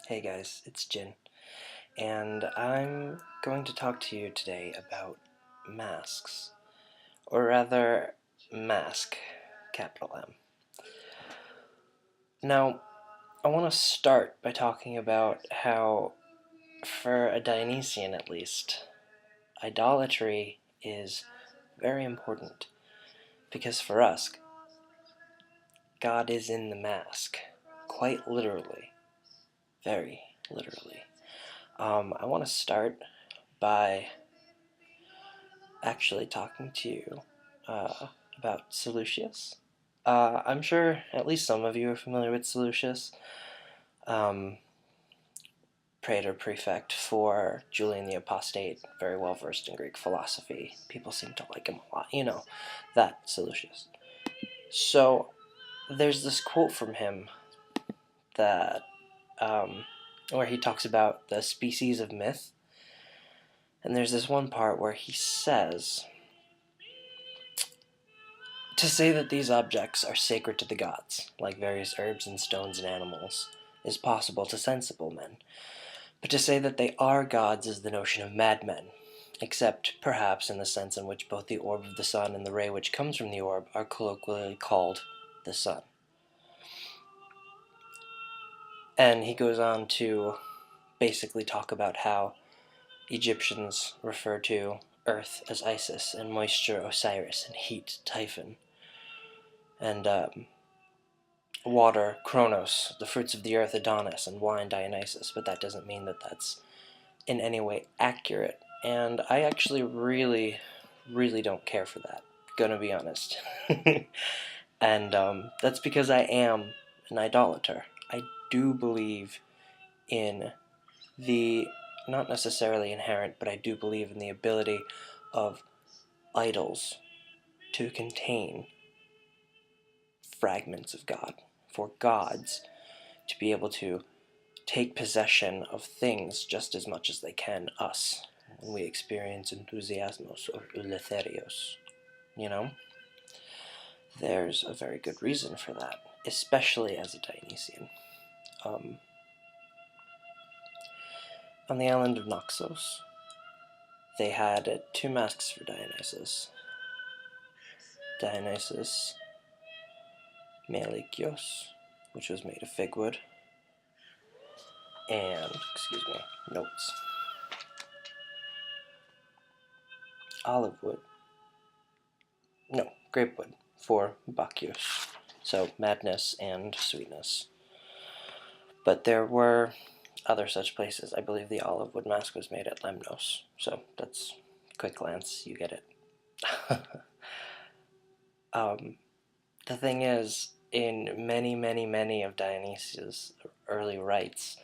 Hey guys, it's Jin, and I'm going to talk to you today about masks, or rather, mask, capital M. Now, I want to start by talking about how, for a Dionysian at least, idolatry is very important, because for us, God is in the mask, quite literally, very literally. I want to start by actually talking to you about Seleucus. I'm sure at least some of you are familiar with Seleucus, um, praetor prefect for Julian the Apostate, very well versed in Greek philosophy. People seem to like him a lot, that Seleucus. So there's this quote from him that where he talks about the species of myth, and there's this one part where he says, to say that these objects are sacred to the gods, like various herbs and stones and animals, is possible to sensible men, but to say that they are gods is the notion of madmen, except perhaps in the sense in which both the orb of the sun and the ray which comes from the orb are colloquially called the sun. And he goes on to basically talk about how Egyptians refer to earth as Isis, and moisture Osiris, and heat Typhon, and water Kronos, the fruits of the earth Adonis, and wine Dionysus, but that doesn't mean that that's in any way accurate, and I actually really don't care for that, gonna be honest. And that's because I am an idolater. I do believe in the, not necessarily inherent, but I do believe in the ability of idols to contain fragments of God, for gods to be able to take possession of things just as much as they can us when we experience enthusiasmos or eleutherios. There's a very good reason for that, especially as a Dionysian. On the island of Naxos, they had two masks for Dionysus. Dionysus Melikios, which was made of fig wood, and, notes, olive wood, no, grape wood, for Bacchus, so madness and sweetness. But there were other such places. I believe the olive wood mask was made at Lemnos, so that's quick glance, you get it. The thing is, in many of Dionysius' early rites,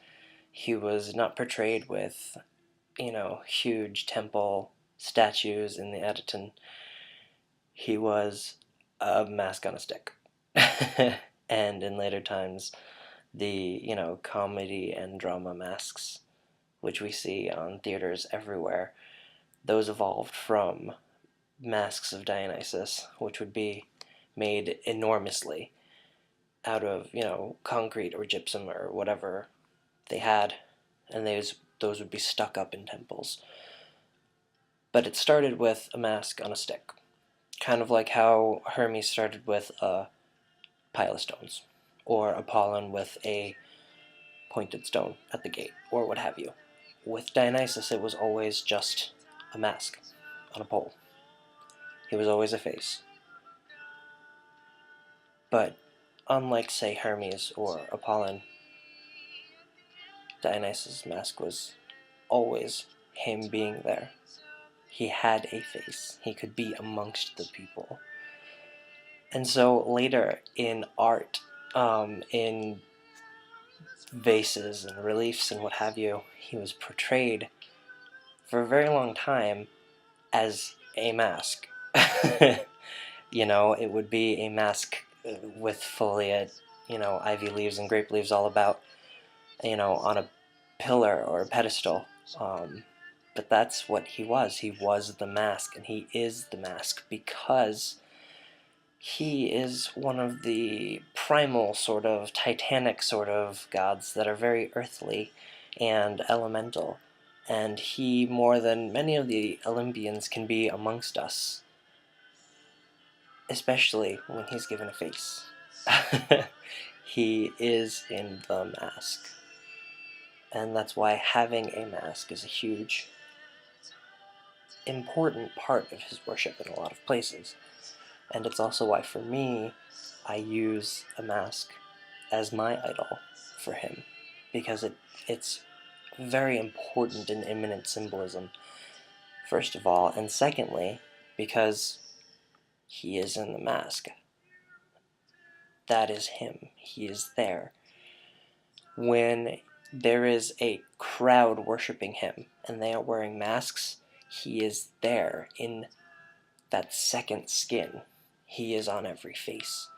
he was not portrayed with, huge temple statues in the Adyton. He was a mask on a stick. And in later times, the, comedy and drama masks, which we see on theaters everywhere, those evolved from masks of Dionysus, which would be made enormously out of, concrete or gypsum or whatever they had, and those would be stuck up in temples. But it started with a mask on a stick, kind of like how Hermes started with a pile of stones, or Apollon with a pointed stone at the gate, or what have you. With Dionysus, it was always just a mask on a pole. He was always a face. But unlike, say, Hermes or Apollon, Dionysus' mask was always him being there. He had a face. He could be amongst the people. And so later in art, in vases and reliefs and what have you, he was portrayed for a very long time as a mask. It would be a mask with foliage, ivy leaves and grape leaves all about, on a pillar or a pedestal. But that's what he was. He was the mask, and he is the mask because he is one of the primal sort of titanic sort of gods that are very earthly and elemental, and he, more than many of the Olympians, can be amongst us, especially when he's given a face. He is in the mask, and that's why having a mask is a huge, important part of his worship in a lot of places. And it's also why, for me, I use a mask as my idol for him, because it's very important in immanent symbolism, first of all, and secondly, because he is in the mask. That is him. He is there. When there is a crowd worshiping him and they are wearing masks, he is there in that second skin. He is on every face.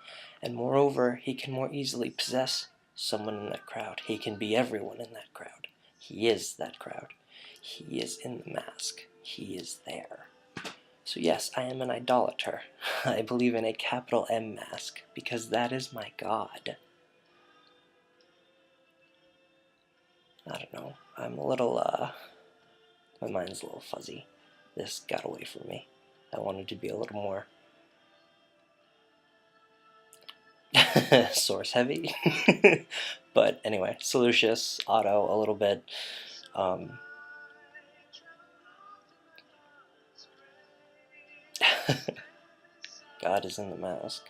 And moreover, he can more easily possess someone in that crowd. He can be everyone in that crowd. He is that crowd. He is in the mask. He is there. So yes, I am an idolater. I believe in a capital M mask, because that is my god. I don't know. I'm a little, my mind's a little fuzzy. This got away from me. I wanted to be a little more source heavy. But anyway, Seleucus, Otto, a little bit. God is in the mask.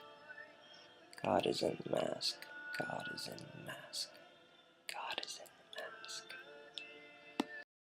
God is in the mask. God is in the mask.